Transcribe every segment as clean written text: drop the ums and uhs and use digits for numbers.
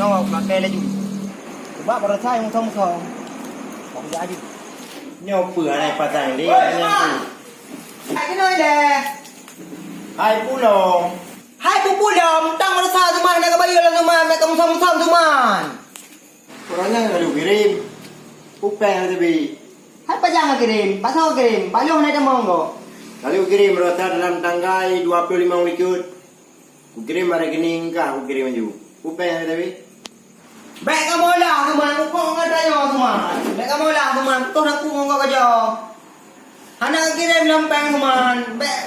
nyawa pakai laju. Sebab pada saya yang sama-sama. Không giá gì. Nhau bữa này phải rằng đi anh em tụ. Hai cái nơi nè. Hai phú lồng. Hai pupul dam, tang pada saya teman, mereka bayu lah teman, mereka musam-musam teman. Orangnya nggak ada kirim. Upeng tapi. Hai pajang kirim, pasal kirim, bayu mana demong kok. Kalau kirim rata dalam tanggai 25 wikut. Ku kirim rekening kah, ku kirim aja. Upeng tapi. Baik kamu lah teman, kau nggak tanya teman. Baik kamu lah teman, tuh aku ngomong kerja. Anak kirim lempeng teman, baik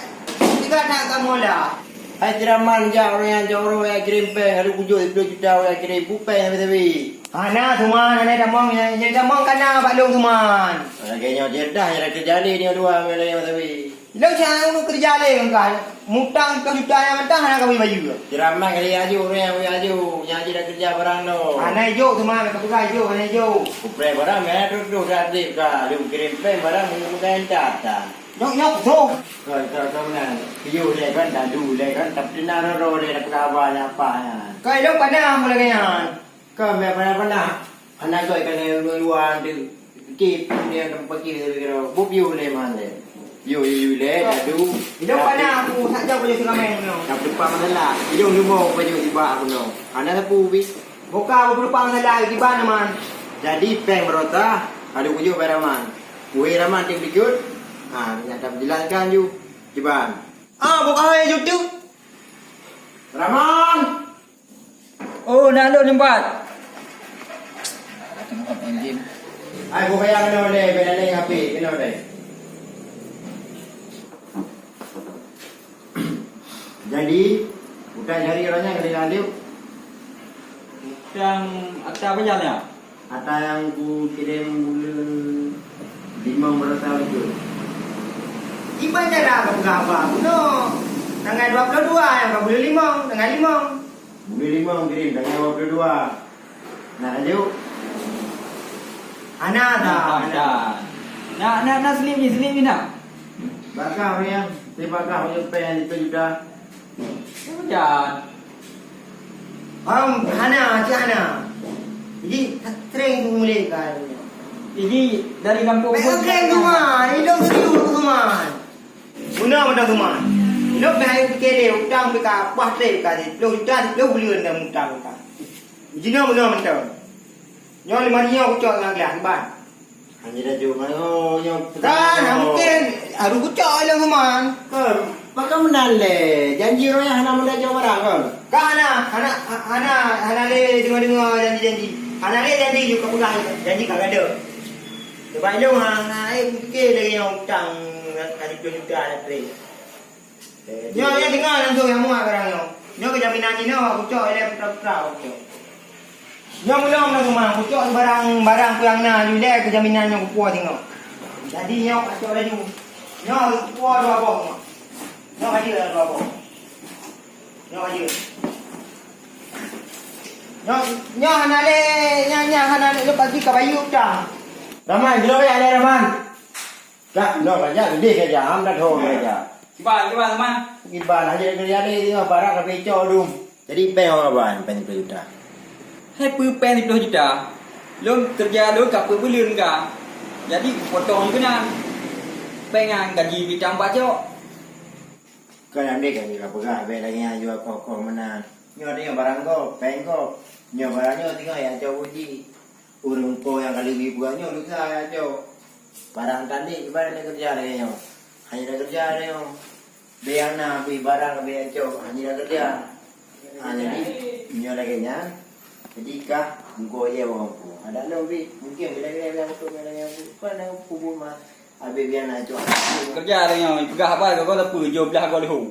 tiga nak kamu lah. Hai tiraman jauh yang jauh yang kirim peng. Kalau kujuk 10 juta yang kirim upeng tapi. Anak teman, anak demong, yang demong kana balung teman. Kayaknya cerdas yang kerja ni dua yang tapi. Lo jangan lu kerja leh kan. Mutang ke juta yang mentang anak kami bayu. Tiraman kali aju orang yang aju yang tidak kerja barang lo. Anak hijau teman, mereka buka hijau, anak hijau. Upeng barang mereka duduk radip kah. Lu kirim peng barang mungkin tak. Nhóc số. Rồi nè, ví dụ này con đã đủ này con tập trên nào rồi này là cả ba là phải à. Cái lúc bạn nào mà là cái nhà. Có mẹ bạn nào, anh nói cái này luôn từ kịp này trong bất kỳ cái đó bút view này mà này, view này là đủ. Lúc bạn nào cũng thằng cháu bây giờ xin comment không? Tập được qua mình là, ví dụ như một bây giờ thì ba cũng đâu, anh nói phu biết. Buka berupa salah di mana man. Jadi peng berota, ada kuju beraman, kue raman tim dikut. Yang dapat jelaskan you, Ciban. Buka hai YouTube. Raman. Oh, nak ada tempat. Tengok engine. Ai buka yang mana deh, benda ni api, kena deh. Jadi, bukan hari orangnya kali lalu. Yang ada apa jalannya? Ada yang ku kirim bulan 5 berapa itu. Iban cara apa? No. Tanggal 22 yang kau boleh 5, tanggal 5. Bulan 5 kirim tanggal 22. Nah, ayo. Anak dah. Nak selim ni nak. Bakal yang, saya bakal yang pen itu sudah. Jangan. Hana, Hana. Jadi sering mulai kan. Ini dari kampung. Mereka keren teman, hidup dulu teman. Guna mana teman? Hidup bahaya kere, utang mereka pahit kali. Lo utang, lo beli anda utang mereka. Jina mana mentau? Nyawa lima dia aku cakap dengan kelas ban. Hanya dah jom, oh, yang. Kan, mungkin harus aku cakap lah teman. Bakal menale, janji orang hana mula jawab barang kan? Hana le dengar janji. Hana le janji juga pegang janji kagak ada. Sebab lu hang fikir lagi yang utang kali juta ada pre. Yang dengar langsung yang muak barang yo. Nyo kejaminan ni no aku cok ele prau. Nyo mulong na rumah aku cok barang yang na ni le kejaminan yang aku puas tengok. Jadi nyo cok lagi. Nyo puas dua bong. Nyo haji dua bong. Nyo haji. Nyo hana le hana le pagi ka bayu utang. Raman, kilo ya le Raman. Kak, no kerja gede kerja, am dah thong kerja. Kiban teman. Kiban aja kerja ni tengok barang ke peco dum. Jadi peng orang ban, peng 10 juta. Hai pen 10 juta. Lo kerja lo kat bulan ka. Jadi potong juga pengan gaji kita empat cok. Kau yang dek kan juga pegang, be lagi yang jual kok mana. Nyo dia barang kau, peng kau. Nyo barangnya tengok ya jauh uji. Urung ko yang kali ribuannya lu saya jauh. Barang tadi gimana ni kerja lagi nyo. Hanya dah kerja ni nyo. Biang na beli barang biang jauh, hanya dah kerja. Jadi nyo lagi nya. Jadi kah engkau je orang tu. Ada lebih mungkin bila untuk yang kan yang kubur mah. Abi biang na jauh. Kerja dengan pegah apa kau tak pergi jauh belah kau lehu.